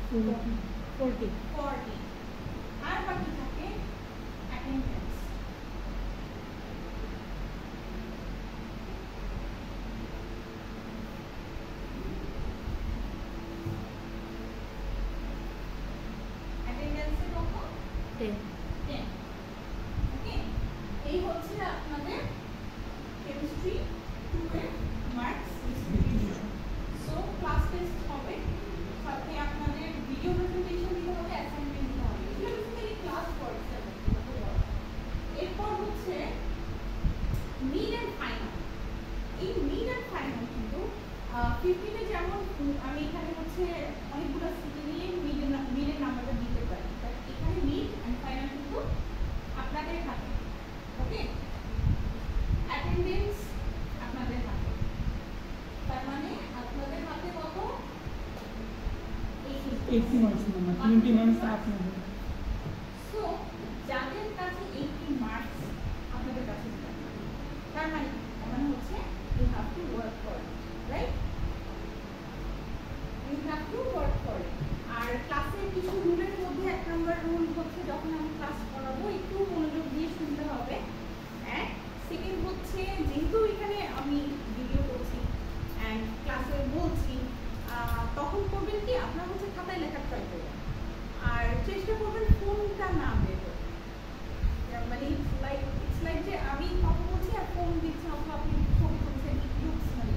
40 আর বাকি থাকে অ্যাটেন্ডেন্স। অ্যাটেন্ডেন্সে কত? 10। ওকে, এই হচ্ছে আপনাদের কেমিস্ট্রি 2 এর marks distribution. So class test হবে, সাথে আপনাদের ভিডিও প্রেজেন্টেশন দিতে হবে, অ্যাসাইনমেন্ট দিতে হবে। এগুলো বেসিক্যালি ক্লাস ওয়ার্কস এর মতো। এরপর হচ্ছে মিড এন্ড ফাইনাল। এই মিড এন্ড ফাইনাল কিন্তু 15 এ যেমন আমি এখানে হচ্ছে অনেকগুলো সিটি নিয়ে মিডের নাম্বারটা দিতে পারি, বাট এখানে মিড এন্ড ফাইনাল কিন্তু আপনাদের হাতে। ওকে, অ্যাটেন্ডেন্স আপনাদের হাতে, তার মানে আপনাদের হাতে কত? 80 মার্কস না, 20 মার্কস আপনাদের। সো যাদের কাছে 80 মার্কস আপনাদের কাছে থাকবে, তার মানে হচ্ছে you have to work for it, right? You have to work for it. আর ক্লাসের কিছু রুলের মধ্যে 1 নম্বর রুল হচ্ছে যখন আমি ক্লাস করাবো একটু মনোযোগ দিয়ে শুনতে হবে। অ্যান্ড সেকেন্ড হচ্ছে যেহেতু এখানে আমি ভিডিও করছি অ্যান্ড ক্লাসে বলছি, তখন করবেন কি আপনার হচ্ছে খাতায় লেখা ট্রাই করবেন, আর চেষ্টা করবেন ফোনটা না বের করতে। মানে ইটস লাইক যে আমি কথা বলছি আর ফোন দিচ্ছি, অথবা আপনি ছবি তুলছেন, ইট লুকস মানে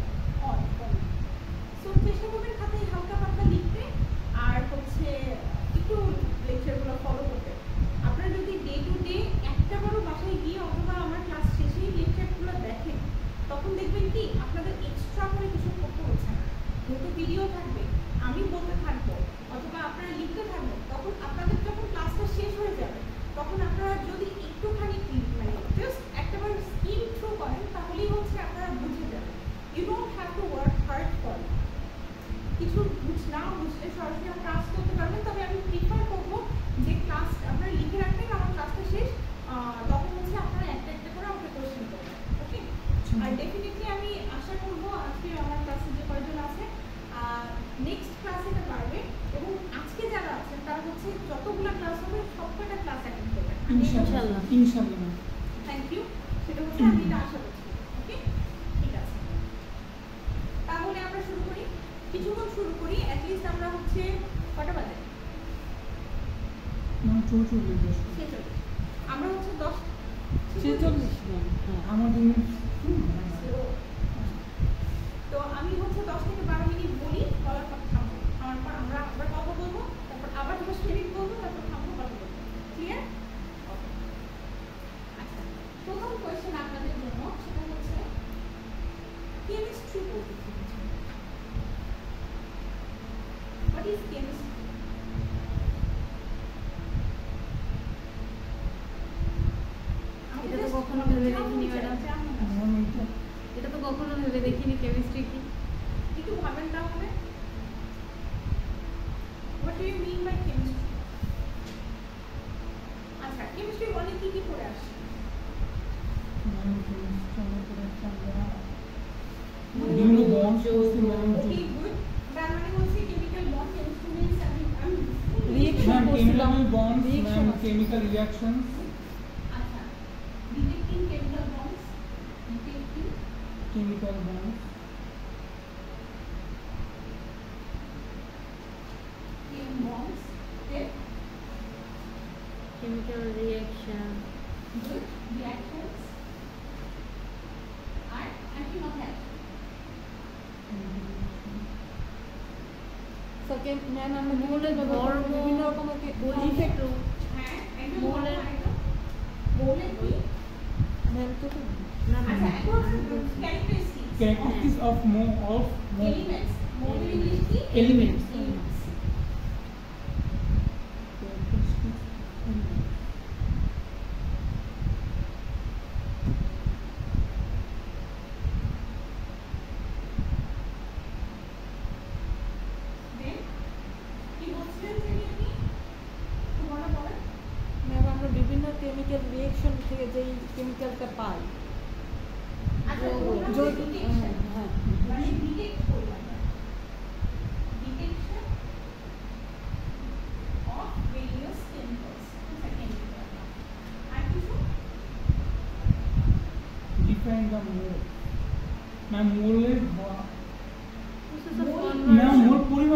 অড ফোন। সো চেষ্টা করবেন খাতায় হালকা পাতলা লিখতে, আর হচ্ছে একটু লেকচারগুলো ফলো করতে। আপনারা যদি ডে টু ডে একটাবারও বাসায় গিয়ে অথবা আমার ক্লাস শেষেই লেকচারগুলো দেখেন, তখন দেখবেন কি আপনাদের এক্সট্রা করে কিছু করতে হচ্ছে না। যেহেতু ভিডিও থাকবে, আমি বলতে থাকবো অথবা আপনারা লিখতে থাকবেন, তখন আপনাদের যখন ক্লাসটা শেষ হয়ে যাবে, তখন আপনারা যদি একটুখানি মানে জাস্ট একটাবার স্কিম থ্রু করেন, তাহলেই হচ্ছে আপনারা বুঝে যাবেন। You don't have to work hard for it. কিছু না বুঝলে সরাসরি আপনারা ক্লাস করতে পারবেন, তবে আমি প্রিফার করবো যে ক্লাস আপনারা লিখে রাখবেন, আমার ক্লাসটা শেষ তখন হচ্ছে আপনারা একটা একটা করে আমাকে কোয়েশ্চেন করবেন। ওকে, আর ডেফিনেটলি আমি আশা করবো আজকে আমার ক্লাসে যে কয়জন আছে নেক্সট ক্লাসে এটা পারবে, এবং আজকে যারা আছেন তারা হচ্ছে যতগুলো ক্লাস হবে সবকটা ক্লাস অ্যাটেন্ড করবেন ইনশাআল্লাহ। থ্যাংক ইউ, সেটা হচ্ছে আমি এটা আশা করছি। ওকে, ঠিক আছে, তাহলে আমরা শুরু করি, কিছুক্ষণ শুরু করি। অ্যাটলিস্ট আমরা হচ্ছে কটা বাজে? আমরা হচ্ছে 10:46 আমাদের। তো আমি হচ্ছে 10 থেকে 12 মিনিট বলি, বলার পর থামবো, আমার পর আমরা আবার কথা বলবো, তারপর আবার 10 মিনিট বলবো, তারপর থামবো, কথা বলবো। ক্লিয়ার? আচ্ছা, প্রথম কোয়েশ্চেন আপনাদের জন্য, সেটা হচ্ছে কেমিস্ট্রি বলতে কি বোঝায়? What is chemistry? এটা তো কখনো ভেবে দেখিনি ম্যাডাম, এটা তো কখনো ভেবে দেখিনি কেমিস্ট্রি কি। একটু ভাবেন তাহলে, what do you mean by chemistry? আচ্ছা, কেমিস্ট্রি অনেক কি পড়ে আসছে? Okay, good. তার মানে হচ্ছে chemical bond, chemistry means chemical reactions. আচ্ছা, detecting chemical bonds, detecting Chemical bonds. bonds, then chemical reaction, good reactions, and anything of that. So ma'am আমরা মোলের ধর্ম, বিভিন্ন রকমের ইফেক্ট, হ্যাঁ একদম মোলের মোলের কি ম্যাম তো না আচ্ছা এখন ক্যারেক্টারিস্টিক্স Characteristics of এলিমেন্টস, মোলের ইংলিশ কি elements. ম্যাম আমরা বিভিন্ন কেমিক্যাল রিঅ্যাকশন থেকে যেই কেমিক্যালটা পাই, আচ্ছা যদি মানে ডিটেক্ট করলাম, ডিটেকশন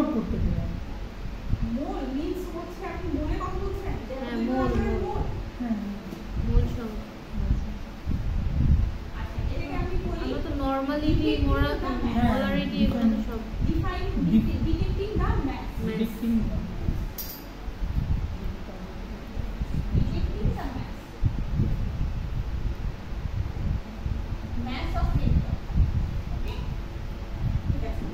অনুভব করতে পারি। মোল মিন্স হচ্ছে আপনি মোলে কথা বলছেন যে হ্যাঁ, দুই মোল, ধরনের মোল। মোল। হ্যাঁ মূল সংখ্যা। আচ্ছা এটাকে আমি বলি আমরা তো নর্মালিটি মোলারিটি এগুলো তো সব define detecting the math detecting detecting the math math of vector. Okay ঠিক আছে।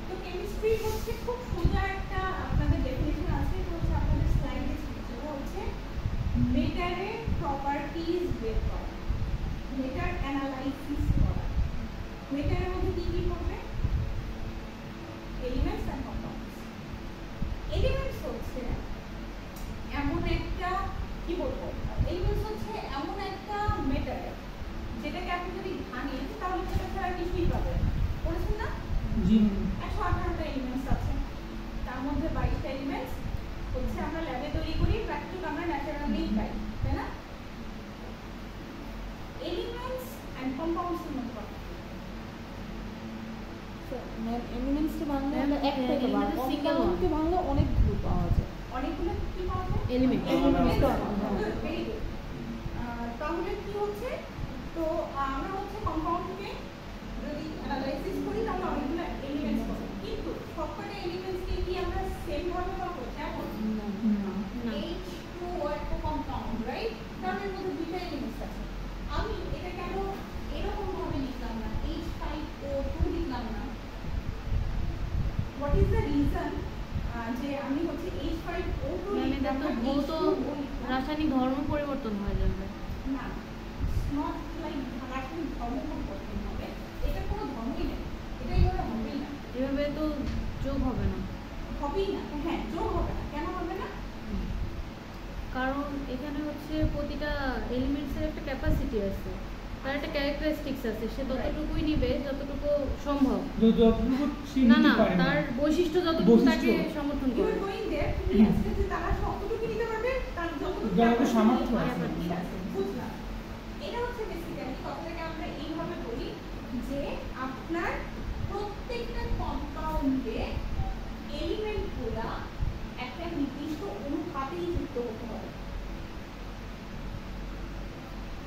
তো কেমিস্ট্রি হচ্ছে খুব সোজা একটা আপনাদের ডেফিনিশন আছে, এটা হচ্ছে আপনাদের স্লাইডে ছিল, হচ্ছে মেটারের প্রপার্টিজ বের করা, মেটার অ্যানালাইসিস করা। মেটারের মধ্যে কি কি পড়বে? Elements and compounds. এলিমেন্টস হচ্ছে এমন একটা কি বলবো, এলিমেন্টস হচ্ছে এমন একটা মেটার যেটাকে আপনি যদি ভাঙেন তাহলে সেটা ছাড়া কিছুই পাবেন না। বলেছেন না জি 118টা এলিমেন্টস আছে, তার মধ্যে 22টা এলিমেন্টস হচ্ছে আমরা ল্যাবে তৈরি করি, প্র্যাকটিক্যাল আমরা ন্যাচারালি পাই, তাই না? এলিমেন্টস অ্যান্ড কম্পাউন্ডস এর মধ্যে পার্থক্য। ম্যাম এলিমেন্টসকে ভাঙলে আমরা হ্যাঁ, একটা থেকে element পাবো, single one। কম্পাউন্ডকে ভাঙলে অনেকগুলো পাওয়া যায়। অনেকগুলো কি পাওয়া যায়? এলিমেন্ট। Elements। হ্যাঁ। Very good। তাহলে কি হচ্ছে, তো আমরা হচ্ছে কম্পাউন্ডকে যদি অ্যানালাইসিস করি তাহলে অনেকগুলো এলিমেন্টস পাবো, কিন্তু সবকটা এলিমেন্টসকে কি আমরা সেম ভাবে পাবো? যেমন না। H2O একটা কম্পাউন্ড, রাইট? তার মধ্যে দুইটা এলিমেন্টস আছে। আমি এটা কেন এরকম ভাবে লিখলাম না, H5O2 লিখলাম না? হোয়াট ইজ দ্য রিজন যে আমি হচ্ছে H5O2 মানে এটা লিখলাম তো না, ভৌত H2O লিখলাম? রাসায়নিক ধর্ম পরিবর্তন হয়ে যাবে। না, নট লাইক রাসায়নিক ধর্ম পরিবর্তন হবে, এটা কোনো ধর্মই নেই, এটা এইভাবে হবেই না, এভাবে তো যোগ হবে না, হবেই না। হ্যাঁ, যোগ হবে না। কেন হবে না? কারণ এখানে হচ্ছে প্রতিটা এলিমেন্টসের একটা ক্যাপাসিটি আছে, তার একটা ক্যারেক্টারিস্টিক্স আছে, সে ততটুকুই নিবে যতটুকু সম্ভব। যতটুকু সে না নিতে না, পারে না। তার বৈশিষ্ট্য যতটুকু তাকে বৈশিষ্ট্য। সমর্থন ইউ করে। আর গোইং দেয়ার, তুমি আজকে যে তারা সবটুকু নিতে পারবে, তার যতটুকু যতটুকু capacity সামর্থ্য আছে, আছে। ঠিক আছে, বুঝলাম। এটা হচ্ছে বেসিক্যালি কথাটাকে আমরা এইভাবে বলি যে আপনার প্রত্যেকটা কম্পাউন্ডে এলিমেন্টগুলা একটা নির্দিষ্ট অনুপাতেই যুক্ত হতে হবে,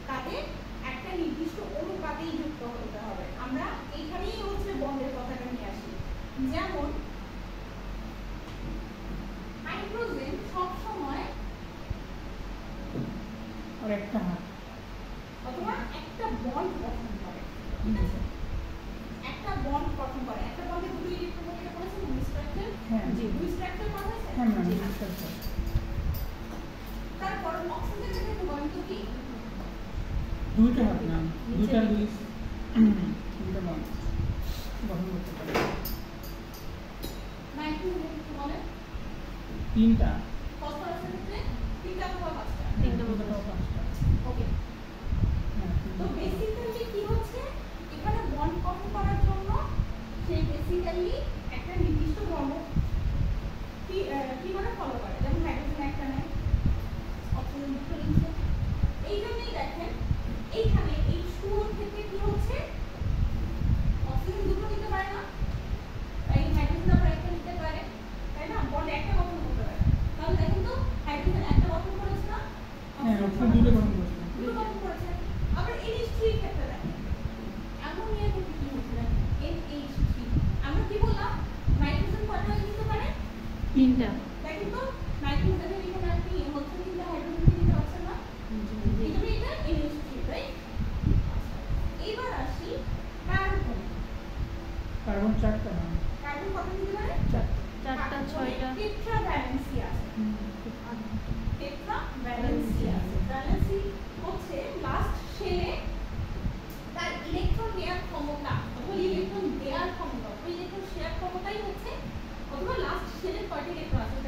তাদের একটা নির্দিষ্ট অনুপাতেই যুক্ত হতে হবে। আমরা এইখানেই হচ্ছে বন্ডের কথাটা নিয়ে আসি। যেমন হাইড্রোজেন সবসময় আর একটা হাত অথবা একটা বন্ড গঠন করে, ঠিক আছে? একটা বন্ড গঠন করে, একটা বন্ডে দুটো ইলেকট্রন থাকে, এটা বলেছেন দুই স্ট্রাকচার। হ্যাঁ জি, দুই স্ট্রাকচার কথা আছে। হ্যাঁ ম্যাম জি, বুঝতে পারছি। তারপর অক্সিজেনের একটা বন্ড কি? দুইটা হাত ম্যাম, দুইটা নিচে লুইস দুইটা বন্ধ গঠন করতে পারে। নাইট্রোজেনের কি বলে? তিনটা ফসফরাসের ক্ষেত্রে তিনটা অথবা পাঁচটা। তিনটা দুটো মতো। পাঁচটা। ওকে, হ্যাঁ তো তিনটা। বেসিক্যালি কি হচ্ছে, এখানে বন্ড গঠন করার জন্য সে বেসিক্যালি একটা নির্দিষ্ট ধর্ম কি মানে ফলো করে। যেমন হাইড্রোজেন একটা নেয়, অক্সিজেন দুটো নিচ্ছে। এই জন্যই দেখেন এইখানে H2O থেকে কি হচ্ছে, অক্সিজেন দুটো নিতে পারে না, তাই হাইড্রোজেন আবার একটা নিতে পারে, তাই না? বন্ড একটা গঠন করতে পারে। তাহলে দেখেন তো হাইড্রোজেন একটা গঠন করেছে না, হ্যাঁ অক্সিজেন দুটো গঠন করছে। দুটো গঠন করেছে। আবার NH3 এর ক্ষেত্রে দেখেন, অ্যামোনিয়ার ক্ষেত্রে কি হচ্ছে দেখেন, NH3। আমরা কি বললাম, নাইট্রোজেন কয়টা নিতে পারে? তিনটা। দেখেন তো নাইট্রোজেনের এখানে আপনি হচ্ছে কিন্তু হাইড্রোজেন নিতে পারছেন না, এই জন্য এটা NH3, রাইট? এবার আসি কার্বন। কার্বন চারটা ম্যাম। কার্বন কত নিতে পারে? চারটা, ছয়টা। টেট্রা ভ্যালেন্সি আছে, টেট্রা ভ্যালেন্সি আছে। ভ্যালেন্সি হচ্ছে লাস্ট শেলে তার ইলেকট্রন নেওয়ার ক্ষমতা অথবা ইলেকট্রন দেওয়ার ক্ষমতা অথবা ইলেকট্রন শেয়ার ক্ষমতাই হচ্ছে, অথবা লাস্ট শেলের কয়টা ইলেকট্রন আছে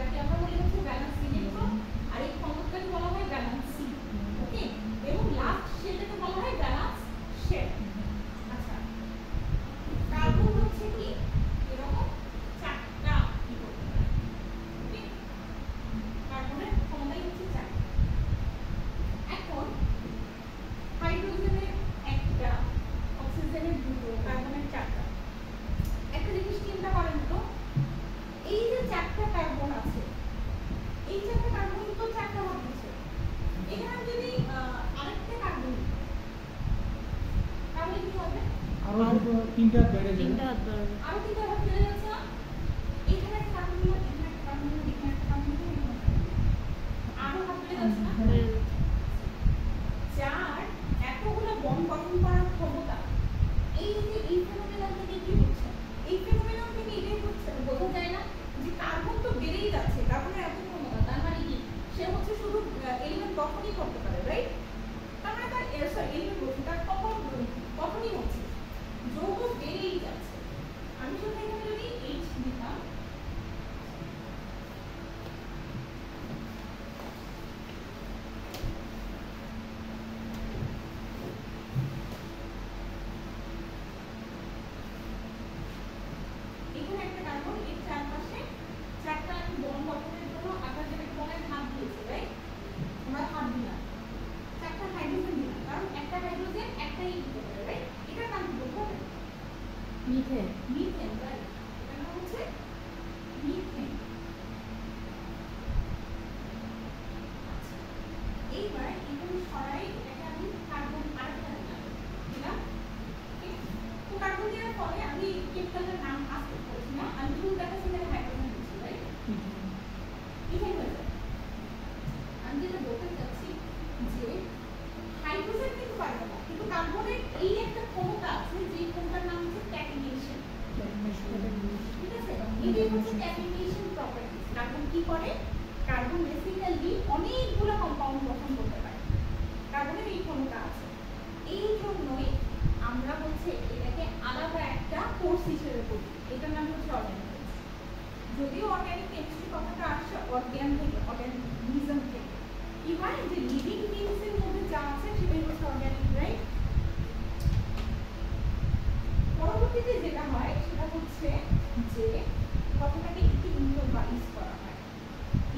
এটাই হচ্ছে ক্যাটালিনেশন প্রপার্টিজ। কার্বন কি করে? কার্বন বেসিক্যালি অনেকগুলো কম্পাউন্ড গঠন করতে পারে, কার্বনের এই ক্ষমতা আছে। এই জন্যই আমরা হচ্ছে এটাকে আলাদা একটা কোর্স হিসেবে পড়ি, এটার নাম হচ্ছে অর্গানিক কেমিস্ট্রি। যদিও অর্গানিক কেমিস্ট্রি কথাটা আসছে অর্গান থেকে, অর্গানিজম থেকে। কি হয় যে লিভিং থিংসের মধ্যে যা আছে সেটাই হচ্ছে অর্গানিক, রাইট? পরবর্তীতে যেটা হয় সেটা হচ্ছে যে কথাটাকে একটু ইম্প্রোভাইজ করা হয়।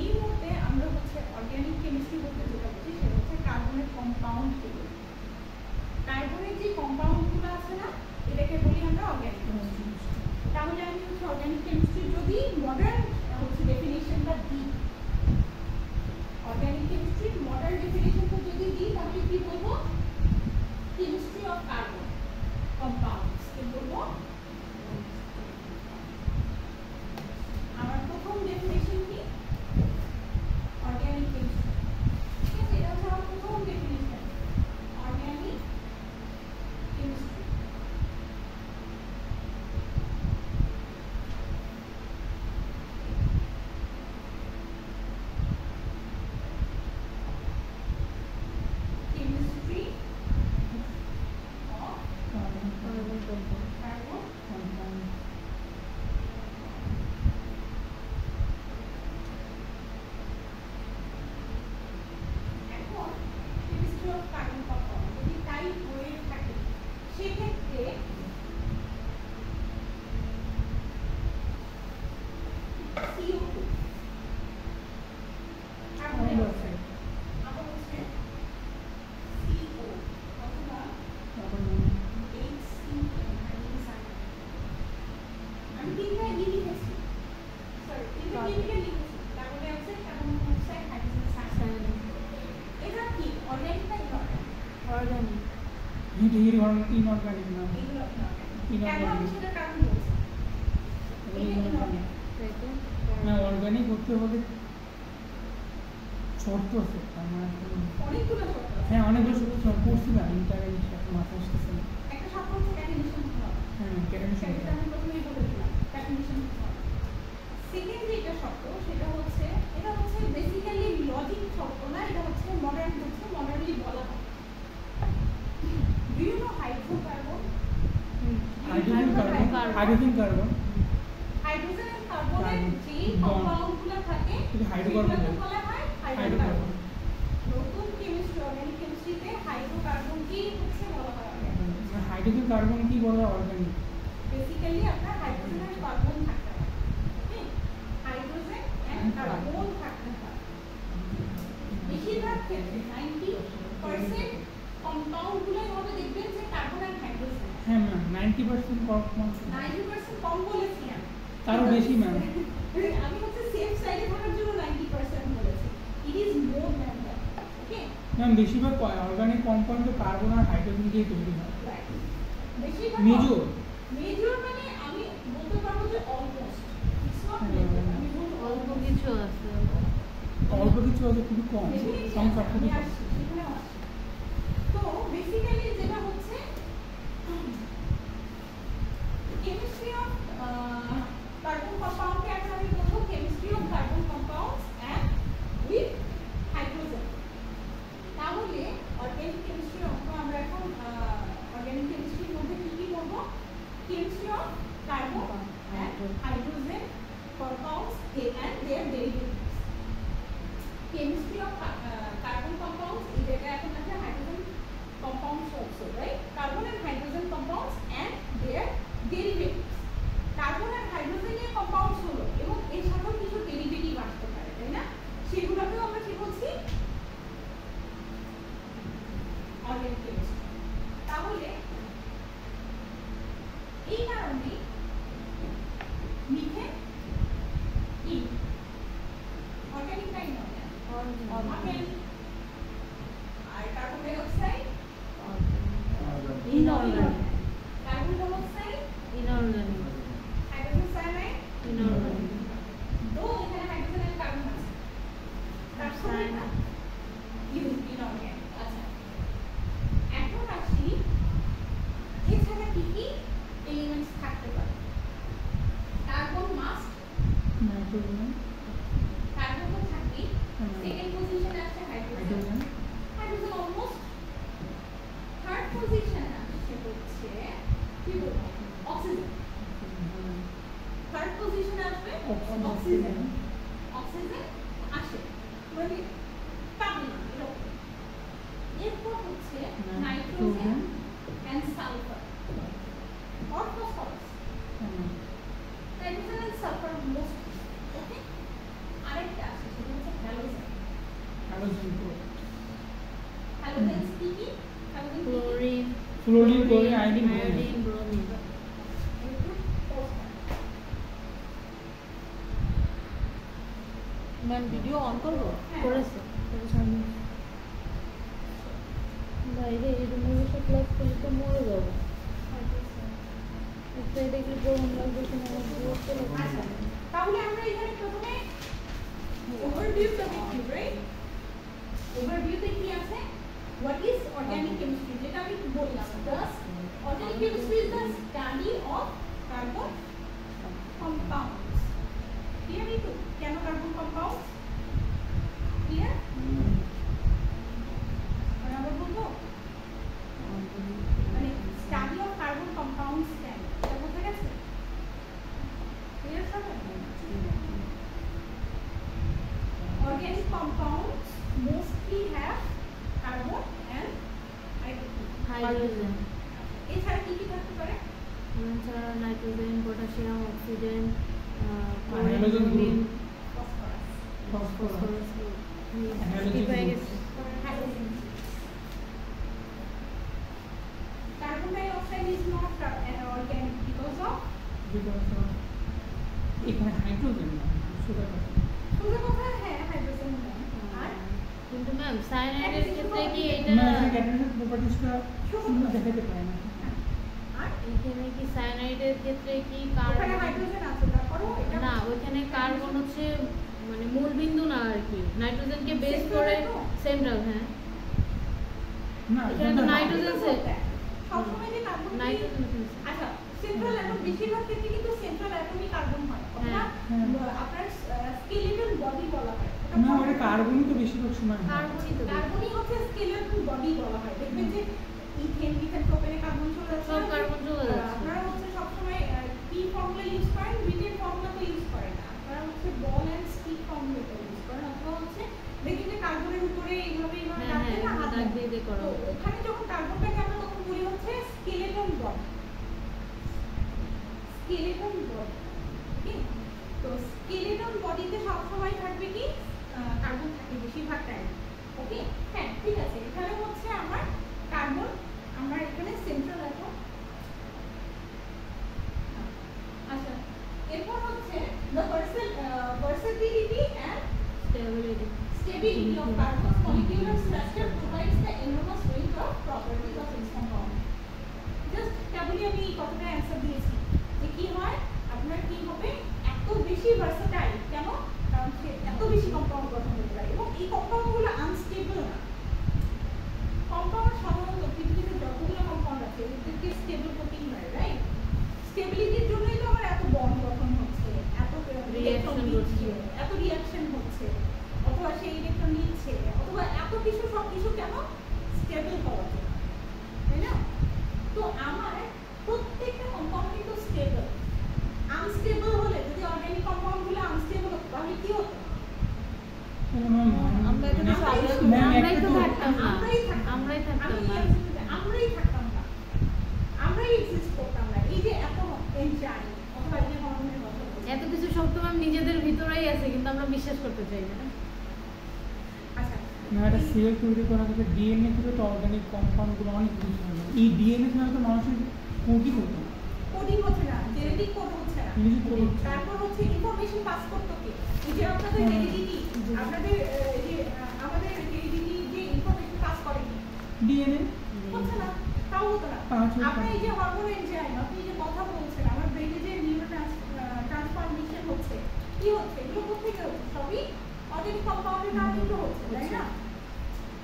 এই মুহূর্তে আমরা হচ্ছে অর্গানিক কেমিস্ট্রি বলতে যেটা বুঝি সেটা হচ্ছে কার্বনের কম্পাউন্ড থিওরি। কার্বনের যে কম্পাউন্ডগুলো আছে না, এটাকে বলি আমরা অর্গানিক কেমিস্ট্রি। তাহলে আমি হচ্ছে অর্গানিক কেমিস্ট্রি যদি মডার্ন হচ্ছে ডেফিনিশনটা দিই, অর্গানিক কেমিস্ট্রির মডার্ন ডেফিনিশনটা যদি দিই তাহলে কি বলবো? Chemistry of carbon compounds. কি বলবো? আমার প্রথম ডেফিনিশন কি? Organic chemistry. ঠিক আছে, এটা হচ্ছে আমার প্রথম definition, organic chemistry. Chemistry of carbon carbon compound এখন কেমিস্ট্রি অফ কার্বন কম্পাউন্ড যদি তাই হয়ে থাকে সেক্ষেত্রে CO2 কার্বন ডাইঅক্সাইড আবার হচ্ছে CO অথবা HCl হাইড্রোজেন সালফাইড। আমি তিনটা লিখেছি, সরি তিনটা কেমিক্যাল লিখেছি, carbon dioxide, carbon monoxide, hydrogen sulphide. এটা কি অর্গানিক না ইনঅর্গানিক? অর্গানিক। ইনঅর্গানিক না, এগুলো Inorganic. কেন আমি সেটা কারণ বলছি, এটা ইনঅর্গানিক। তাই তো? না অর্গানিক হতে হলে শর্ত আছে আমার। অনেকগুলো শর্ত আছে। হ্যাঁ অনেকগুলো শর্ত পড়ছিলাম, ইন্টারনেট সাথে মাথায় আসতেছে না। একটা শর্ত হচ্ছে ক্যাটালিনেশন হতে হবে, হ্যাঁ ক্যাটালিনেশন সেটা আমি প্রথমেই বলেছিলাম, ক্যাটালিনেশন হতে হবে। সেকেন্ড যেটা শর্ত সেটা হচ্ছে, এটা হচ্ছে বেসিক্যালি লজিক শর্ত না, এটা হচ্ছে মডার্নলি বলা হয়। Do you know hydrocarbon? Hydrogen carbon, hydrogen carbon, hydrogen আর কার্বনের কার্বন, যে bond. কম্পাউন্ডগুলো থাকে এটা হাইড্রোকার্বন সেগুলোকে বলে। বলা হয় হাইড্রোকার্বন। হাইড্রোকার্বন। নতুন কেমিস্ট্রি অর্গানিক কেমিস্ট্রিতে হাইড্রোকার্বনকেই হচ্ছে বলা হয় অর্গানিক। হাইড্রোজেন কার্বন কি বলা অর্গানিক? বেসিক্যালি আপনার হাইড্রোজেন আর কার্বন থাকতে হয়, ওকে? হাইড্রোজেন এন্ড কার্বন থাকতে হয়। বেশিরভাগ ক্ষেত্রে 90% কম্পাউন্ডগুলোই হবে দেখবেন যে কার্বন আর হাইড্রোজেন। হ্যাঁ ম্যাম 90% কম, 90% কম বলেছি আমি, তারও বেশি ম্যাম। আমি হচ্ছে সেফ সাইডে থাকার জন্য 90% বলেছি। It is more than that, okay? Ma'am বেশিরভাগ অর্গানিক কম্পাউন্ড তো কার্বন আর হাইড্রোজেন দিয়ে তৈরি হয়। রাইট। বেশিরভাগ মেজর মেজর মানে আমি বলতে পারবো যে অলমোস্ট, ইটস নট হ্যাঁ, মেজর, আমি বলবো অল্প কিছু আছে। অল্প কিছু আছে, খুবই কম, সংখ্যা খুবই কম। তো বেসিক্যালি যেটা হচ্ছে কেমিস্ট্রি অফ কার্বন কম্পাউন্ডকে এখন আমি বলবো chemistry of carbon compounds and with hydrogen. তাহলে অর্গানিক কেমিস্ট্রি অঙ্ক আমরা এখন অর্গানিক কেমিস্ট্রির মধ্যে কি কি বলবো? Chemistry of carbon and hydrogen compounds and their derivatives. Chemistry of carbon compounds, এই জায়গায় এখন আছে hydrogen compounds also, right? Carbon and hydrogen compounds and their derivatives. Carbon and hydrogen এর compounds হলো এবং এর সাথেও কিছু ডেরিভেটিভ আসতে পারে, তাই না? সেগুলোকেও আমরা কি বলছি? Organic chemistry. তাহলে এই কারণে মিথেন কি অর্গানিক না ইনঅর্গানিক? অর্গানিক। আর carbon dioxide inorganic. Carbon monoxide, inorganic. Hydrogen cyanide, inorganic. তো এখানে হাইড্রোজেন আর কার্বন আছে, তারপরে না ইনঅর্গানিক। আচ্ছা, এখন আসি এছাড়া কি কি এলিমেন্টস থাকতে পারে? কার্বন মাস্ট নাইট্রোজেন, কার্বন তো থাকবেই। সেকেন্ড পজিশনে আসছে hydrogen. Hydrogen, hydrogen almost. Third পজিশনে আসছে হচ্ছে কি বলবো অক্সিজেন। থার্ড পজিশনে আসবে অক্সিজেন। অক্সিজেন আসে মানে পাবি না এরকম। এরপর হচ্ছে nitrogen and sulphur or phosphorus. Nitrogen and sulfur most. Okay. আরেকটা আছে সেটা হচ্ছে হ্যালোজেন। হ্যালোজেন তো হ্যালোজেন কি কি? Halogen chlorine, fluorine, chlorine, iodine, iodine, bromine. Ma'am video on করবো? করেছে বাইরে এই রুমে বসে ক্লাস করলে তো মরে যাবো। একটা এটা কি গরম লাগবে কিনা আমার বিরক্ত লাগছে। তাহলে আমরা এখানে প্রথমে ওভারভিউটা দেখি, রাইট? ওভারভিউতে কি আছে? What is organic chemistry? যেটা আমি বললাম, thus organic chemistry is the study of carbon compounds. Clear it? কেন carbon compounds? Clear? আর আবার বলবো মানে study of carbon compounds কেন? এটা বোঝা গেছে? Clear সবাই? Organic compounds mostly have carbon and hydrogen, এছাড়া কি কি থাকতে পারে? এছাড়া nitrogen, potassium, oxygen, hydrogen, chlorine, phosphorus. Phosphorus, skip হয়ে গেছে। Carbon dioxide is not organic because of এখানে হাইড্রোজেন না, সোজা কথা। সোজা কথা হ্যাঁ হাইড্রোজেন নয়। আর কিন্তু ম্যাম সায়ানাইডের ক্ষেত্রে কি এটা না, এখানে ক্যাটালিটিক প্রপার্টিসটা সুন্দর দেখাতে পারে না। আর এখানে কি সায়ানাইডের ক্ষেত্রে কি ওখানে কার্বন হাইড্রোজেন আছে, তারপরও এটা না, ওখানে কার্বন হচ্ছে মানে মূল বিন্দু না আর কি, নাইট্রোজেনকে বেস করে সেন্ট্রাল। হ্যাঁ, না, এখানে তো নাইট্রোজেন সবসময় যে কার্বন নাইট্রোজেন আচ্ছা সেন্ট্রাল অ্যাটম বেশিরভাগ ক্ষেত্রে কিন্তু সেন্ট্রাল অ্যাটমই কার্বন হয়। অথবা আপনার স্কেলিটন বডি বলা হয়। না, ওটা কার্বনই তো বেশিরভাগ সময় হয়। কার্বনই তো কার্বনই হচ্ছে স্কেলিটন বডি বলা হয়। দেখবেন যে ইথেন প্রোপেনে কার্বন চলে যাচ্ছে, সব কার্বন চলে যাচ্ছে। আপনারা হচ্ছে সবসময় কি ফর্মুলা ইউজ করেন? ব্রিটেন ফর্মুলা তো ইউজ করেন না, আপনারা হচ্ছে বল এন্ড স্টিক ফর্মুলাটা ইউজ করেন। অথবা হচ্ছে দেখবেন যে কার্বনের উপরে এইভাবে হ্যাঁ, ডাকতে না হাত দাগ দিয়ে দিয়ে করা তো হয়। ওখানে যখন কার্বনটাকে আমরা তখন বলি হচ্ছে স্কেলিটন বডি। স্কেলিটন বডি ঠিক। তো স্কেলিটন বডিতে সবসময় থাকবে কি কার্বন থাকে বেশিরভাগ টাইম। ওকে হ্যাঁ ঠিক আছে। এখানে হচ্ছে আমার কার্বন, আমার এখানে সেন্ট্রাল অ্যাটম। আচ্ছা এরপর হচ্ছে the versatility and stability. stability of carbon's molecular structure provides the enormous range of properties of its compound. Just কেবলই আমি এই কথাটা অ্যান্সার দিয়েছি যে কি হয় আপনার কি হবে এত বেশি ভার্সেটাইল কেন? কারণ সে এত বেশি কম্পাউন্ড গঠন করতে পারে এবং এই কম্পাউন্ডগুলো আনস্টেবল না। কম্পাউন্ড সাধারণত পৃথিবীতে যতগুলো কম্পাউন্ড আছে এদেরকে স্টেবল করতেই হয়, রাইট? স্টেবিলিটির জন্যই তো আমার এত বন্ড গঠন হচ্ছে, এত Reaction ঘটছে। এত রিঅ্যাকশন হচ্ছে, অথবা সেই ইলেকট্রন নিচ্ছে, অথবা এত কিছু সব কিছু কেন? স্টেবল হওয়ার জন্য, তাই না? তো আমার প্রত্যেকটা কম্পাউন্ড কিন্তু স্টেবল। আনস্টেবল হলে যদি অর্গানিক কম্পাউন্ডগুলো আনস্টেবল হতো তাহলে কি হতো? আমরা এখানে আমরাই তো থাকতাম না, আমরাই থাকতাম আমরাই থাকতাম না। আমরাই থাকতাম না, আমরাই এক্সিস্ট করতাম না। এই যে এত এনজাইম অথবা এই যে হরমোনের কথা বলছি। এত কিছু শব্দ ম্যাম নিজেদের ভিতরেই আছে কিন্তু আমরা বিশ্বাস করতে চাই না। আচ্ছা না, এটা সেল তৈরি করা থেকে ডিএনএ থেকে তো অর্গানিক কম্পাউন্ডগুলো অনেক কিছু হয় না। এই ডিএনএ ছাড়া তো মানুষের কোডই হতো না। কোডিং হচ্ছে না, জেনেটিক কোড হচ্ছে না। Genetic code হচ্ছে না। তারপর হচ্ছে ইনফরমেশন পাস করতে কি? এই যে আপনাদের হেরিডিটি, আপনাদের যে আমাদের হেরিডিটি যে ইনফরমেশন পাস করে কি? ডিএনএ হচ্ছে না, তাও হতো না। হচ্ছে না। আপনার এই যে হরমোন এনজাইম, আপনি যে কথা বলছেন, আমার ব্রেইনে যে নিউরো ট্রান্সফরমেশন হচ্ছে, কি হচ্ছে? এগুলো কোথেকে হচ্ছে? সবই অর্গানিক কম্পাউন্ডের কারণে তো হচ্ছে, তাই না?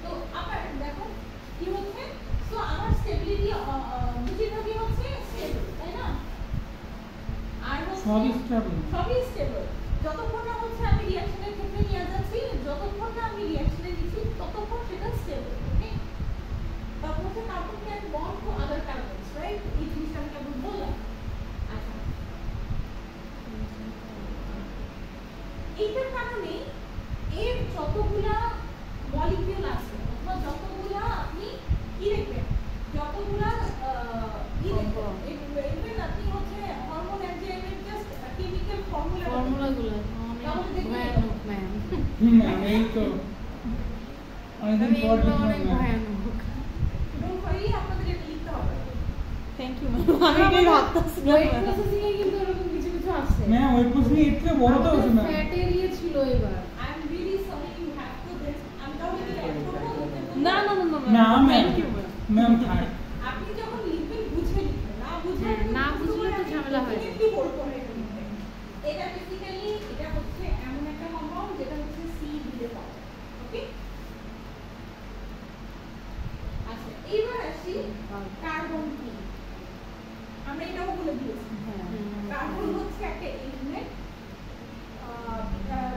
তো আবার দেখো কি হচ্ছে? সো আমার স্টেবিলিটি বেশিরভাগই হচ্ছে স্টেবল, তাই না? আর হচ্ছে সবই স্টেবল। সবই স্টেবল। যতক্ষণ না হচ্ছে আমি রিঅ্যাকশনের ক্ষেত্রে নিয়ে যাচ্ছি, যতক্ষণ না আমি রিঅ্যাকশনে দিচ্ছি ততক্ষণ সেটা স্টেবল। ওকে, তারপর হচ্ছে carbon can bond to other carbons, right? এই জিনিসটা আমি কেবল বললাম। আচ্ছা, এইটার কারণে এর যতগুলা মলিকিউল আছে অথবা যতগুলা আপনি কি দেখবেন, যতগুলা দেখবেন আপনি হচ্ছে হরমোন এনজাইমের জাস্ট কেমিক্যাল ফর্মুলাগুলো অনেক ভয়ানক ম্যাম। এই তো অনেকদিন পর দেখলাম অনেক না। ভয়ানক। ডোন্ট ওয়ারি, আপনাদের এটা লিখতে হবে। Thank you ma'am. আমি এটাই ভাবতেছি। ওয়েট প্রসেসিং এ কিন্তু এরকম কিছু কিছু আছে। ম্যাম ওই প্রশ্নে এর থেকে বড় তো আছে না। ফ্যাট এরিয়া ছিল এবার। I am really sorry, you have to this. আমি তাহলে কি অ্যাড করব? না না না না ma'am, thank you ma'am. Ma'am থাক। আপনি যখন লিখবেন বুঝে লিখবেন, না বুঝে হ্যাঁ, না বুঝলে তো ঝামেলা হয়। কি বলবো করে লিখবেন। এটা বেসিক্যালি এটা হচ্ছে এমন একটা কম্পাউন্ড যেটা হচ্ছে সি দিয়ে পাওয়া। ওকে, আচ্ছা এইবার আসি কার্বন কি। আমরা এটাও বলে দিয়েছি। কার্বন হচ্ছে একটা এলিমেন্ট,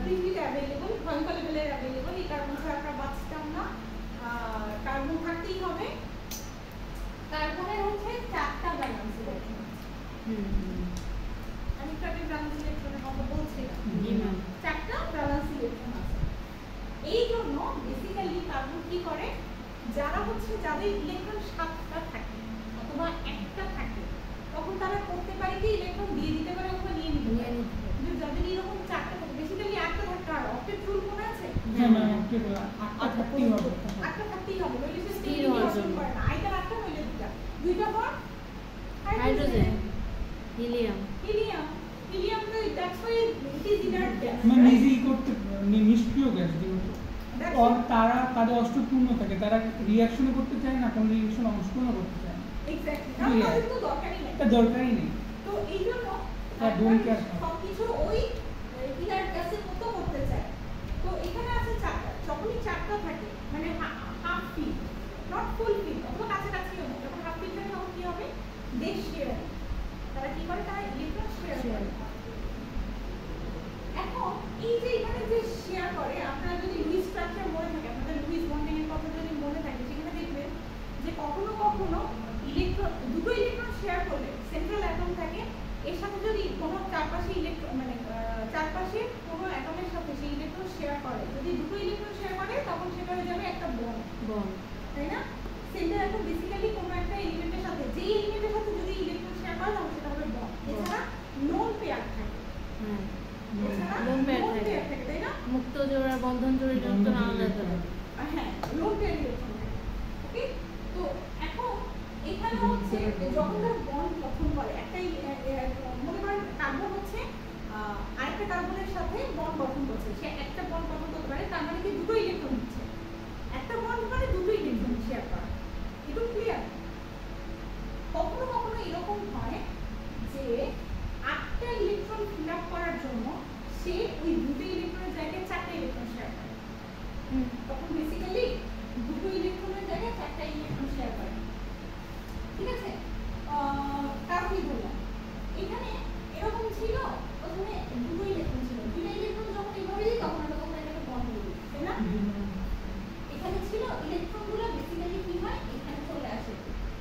পৃথিবীতে অ্যাভেলেবল, ভয়ঙ্কর লেভেলের অ্যাভেলেবল। এই কার্বন ছাড়া আমরা বাঁচতাম না। কার্বন থাকতেই হবে। কার্বনের হচ্ছে 4টা ভ্যালেন্স ইলেকট্রন। আমি একটু আগে ভ্যালেন্স ইলেকট্রনের কথা বলছিলাম। জি ম্যাম। 4টা ভ্যালেন্স ইলেকট্রন আছে। এই জন্য বেসিক্যালি কার্বন কি করে, যারা হচ্ছে যাদের ইলেকট্রন 7টা থাকে অথবা 1টা থাকে, তখন তারা করতে পারে কি ইলেকট্রন দিয়ে দিতে পারে অথবা নিয়ে নিতে পারে। কিন্তু যাদের এরকম 4টা থাকে, বেসিক্যালি 8টা থাকতে হয়। অক্টেট রুল মনে আছে? হ্যাঁ ম্যাম, ওকে আটটা থাকতেই হবে। 8টা থাকতেই হবে, নইলে সে স্থির স্থির হওয়ার অর্জন জন্য। করে না। আইদার 8টা নইলে 2টা। 2টা bond hydrogen, helium. Helium. Helium তো that's why it is inert gas. Ma'am নিজেই করতে নিষ্ক্রিয় গ্যাস যেহেতু আর তারা তাদের অষ্টপূর্ণ থাকে, তারা রিয়াকশন করতে চায় না, কোন রিয়াকশন অংশগ্রহণ করতে চায় না। Exactly, Yeah. তাদের তো দরকারই নাই। এটা দরকারই নেই। তো এই জন্য হ্যাঁ, don't care. সবকিছু ওই ইনার্ট গ্যাসের মতো করতে চায়। তো এখানে আছে 4টা। যখনই 4টা থাকে মানে half fill, not full fill, অথবা কাছাকাছিও না, যখন হাফ ফিল থাকে তখন কি হবে, দেশ শেয়ার। তারা কি করে, তারা ইলেকট্রন শেয়ার করে। এখন এই যে এখানে যে শেয়ার করে, আপনারা যদি লুইস স্ট্রাকচার মনে থাকে, আপনাদের লুইস বন্ডিং এর কথা যদি মনে থাকে, সেখানে দেখবেন যে কখনো কখনো ইলেকট্রন, দুটো ইলেকট্রন শেয়ার করলে সেন্ট্রাল অ্যাটম থাকে, এর সাথে যদি কোনো চারপাশে ইলেকট্রন মানে চারপাশে কোনো অ্যাটমের সাথে সেই ইলেকট্রন শেয়ার করে, যদি দুটো ইলেকট্রন শেয়ার করে তখন সেটা হয়ে যাবে একটা বন্ড, তাই না? সেন্ট্রাল অ্যাটম বেসিক্যালি কোনো একটা এলিমেন্টের সাথে, যেই এলিমেন্টের সাথে যদি ইলেকট্রন শেয়ার করে তখন সেটা হবে বন্ড। এছাড়া নোন পেয়ার থাকে, এছাড়া লোন পেয়ার lone থাকে। pair থাকে, তাই না? মুক্ত জোড়া, বন্ধন জোড়া, এটা তো আলাদা থাকে। হ্যাঁ, লোন পেয়ার ইলেকট্রন থাকে। ওকে, তো এখন এখানে হচ্ছে যখন তারা বন্ড গঠন করে, একটাই মনে করেন কার্বন হচ্ছে আরেকটা কার্বনের সাথে বন্ড গঠন করছে, সে একটা বন্ড গঠন করতে পারে, তার মানে কি দুটো ইলেকট্রন দিচ্ছে। একটা বন্ড মানে দুটো ইলেকট্রন শেয়ার করা, এটা ক্লিয়ার? কখনো কখনো এরকম হয় যে 8টা ইলেকট্রন ফিল আপ করার জন্য সে ওই দুটো ইলেকট্রনের জায়গায় 4টা ইলেকট্রন শেয়ার করে। তখন বেসিক্যালি দুটো ইলেকট্রনের জায়গায় 4টা ইলেকট্রন শেয়ার করে। ঠিক আছে, কারণই বললাম এখানে এরকম ছিল, প্রথমে দুটো ইলেকট্রন ছিল, দুটো ইলেকট্রন যখন এভাবে দিই তখন আমরা তখন এটাকে বন্ড বলি, তাই না? এখানে ছিল ইলেকট্রনগুলো বেসিক্যালি কি হয়, এখানে চলে আসে।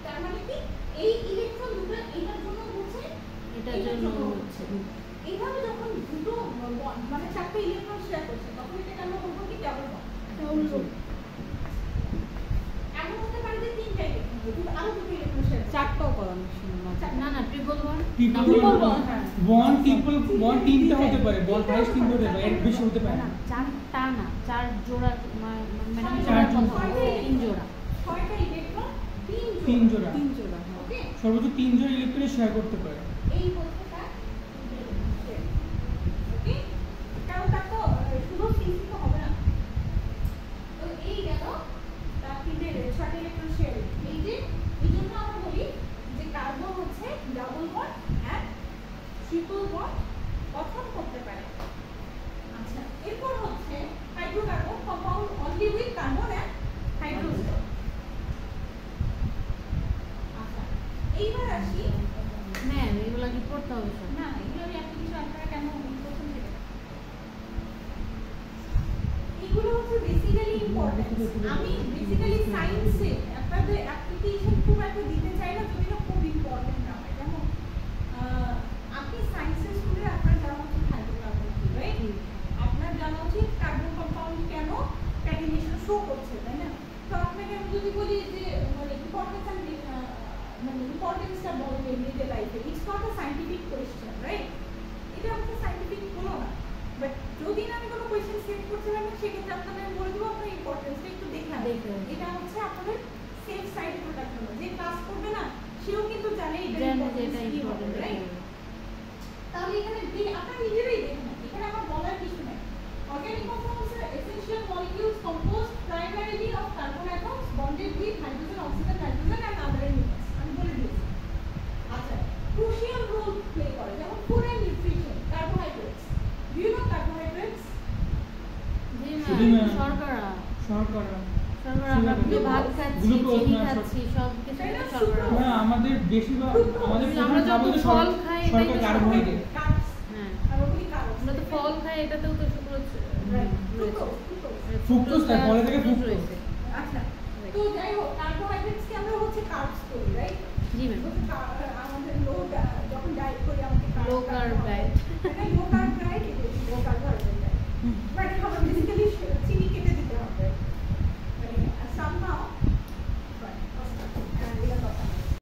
তার মানে কি এই ইলেকট্রন দুটো এটার জন্য হচ্ছে, এটার জন্য হচ্ছে। এইভাবে যখন দুটো মানে 4টা ইলেকট্রন শেয়ার করছে তখন এটাকে আমরা বলবো কি ডাবল বন্ড। এমন হতে পারে যে 3টা ইলেকট্রন, আরো দুটো ইলেকট্রন শেয়ার করছে। 4টাও করানো ছিল না। না না, ট্রিপল বন্ড। ট্রিপল বন্ড, হ্যাঁ। বন্ড, ট্রিপল বন্ড 3টা হতে পারে, বন্ড হাইস্ট 3টা হতে পারে, এর বেশি হতে পারে না। 4টা না, 4 জোড়া, মানে ছয় জোড়া জোড়া। 3 জোড়া। 6টা ইলেকট্রন 3 জোড়া, 3 জোড়া, হ্যাঁ। ওকে, সর্বোচ্চ 3 জোড়া ইলেকট্রন শেয়ার করতে পারে। এই হচ্ছে তার শেয়ার। ওকে, কারণ তার তো শুধু সিসি তো হবে না। তো এই গেল তার 6টা ইলেকট্রন শেয়ার। এই যে এই জন্য আমরা বলি যে কার্বন হচ্ছে double bond and triple bond গঠন করতে পারে। আচ্ছা, এরপর হচ্ছে hydrocarbon, compound only with carbon and hydrogen. আচ্ছা, এইবার আসি ম্যাম, এগুলা কি পড়তে হবে? আমি বেসিক্যালি সায়েন্সে আপনাদের অ্যাপ্লিকেশন খুব একটা দিতে চাই না যদি না খুব ইম্পর্টেন্ট না হয়। যেমন আপনি সায়েন্সের স্টুডেন্ট, আপনার জানা উচিত হাইড্রোকার্বন কি, রাইট? আপনার জানা উচিত কার্বন কম্পাউন্ড কেন ক্যাটালিনেশন শো করছে, তাই না? তো আপনাকে আমি যদি বলি যে মানে ইম্পর্টেন্সটা বলবো এমনিতে লাইফে, it's not a scientific question, right? এটা আমাকে সায়েন্টিফিক হলো না, বাট যদি না আমি কোনো কোয়েশ্চেন সেট করতে পারি সেক্ষেত্রে আপনাদের আমি বলে দেবো আপনার ইম্পর্টেন্সটা একটু দেখে দেখে। এটা হচ্ছে আপনাদের সেফ সাইড প্রোডাক্ট হলো, যে ক্লাস করবে না সেও কিন্তু জানে এটা জানে যে ইম্পর্টেন্স এটা কি হবে, ইম্পর্টেন্ট। রাইট? তাহলে এখানে আপনারা নিজেরাই দেখুন, এখানে আমার বলার কিছু নেই। Organic compounds are essential molecules composed primarily of carbon atoms bonded with hydrogen, oxygen, nitrogen and other elements. আমি বলে দিয়েছি। আচ্ছা, crucial role play করে, যেমন food and nutrition, carbohydrates. Do you know carbohydrates? G G ma'am, ma'am. শর্করা শর্করা আমরা যে ভাত খাচ্ছি, গ্লুকোজ চিনি না, খাচ্ছি, সব কিছু তাই না? শর্করা। সুক্রোজ। না আমাদের বেশিরভাগ আমাদের আমরা প্রধান যত খাবারে ফল খাই এটাই তো শর্করা কার্বোহাইড্রেট। Carbs. হ্যাঁ, আমরা বলি carbs. আমরা তো ফল খাই, এটাতেও তো সুক্রোজ Right. রয়েছে। Fructose. ফ্রুক্টোজ খাই, ফলে থেকে ফ্রুক্টোজ ফ্রুক্টোজ। রয়েছে। আচ্ছা, তো যাই হোক কার্বোহাইড্রেটস কে আমরা হচ্ছে কার্বস করি, রাইট? জি ম্যাম। আমাদের লো যখন ডায়েট করি আমাদের Low carb diet। Low carb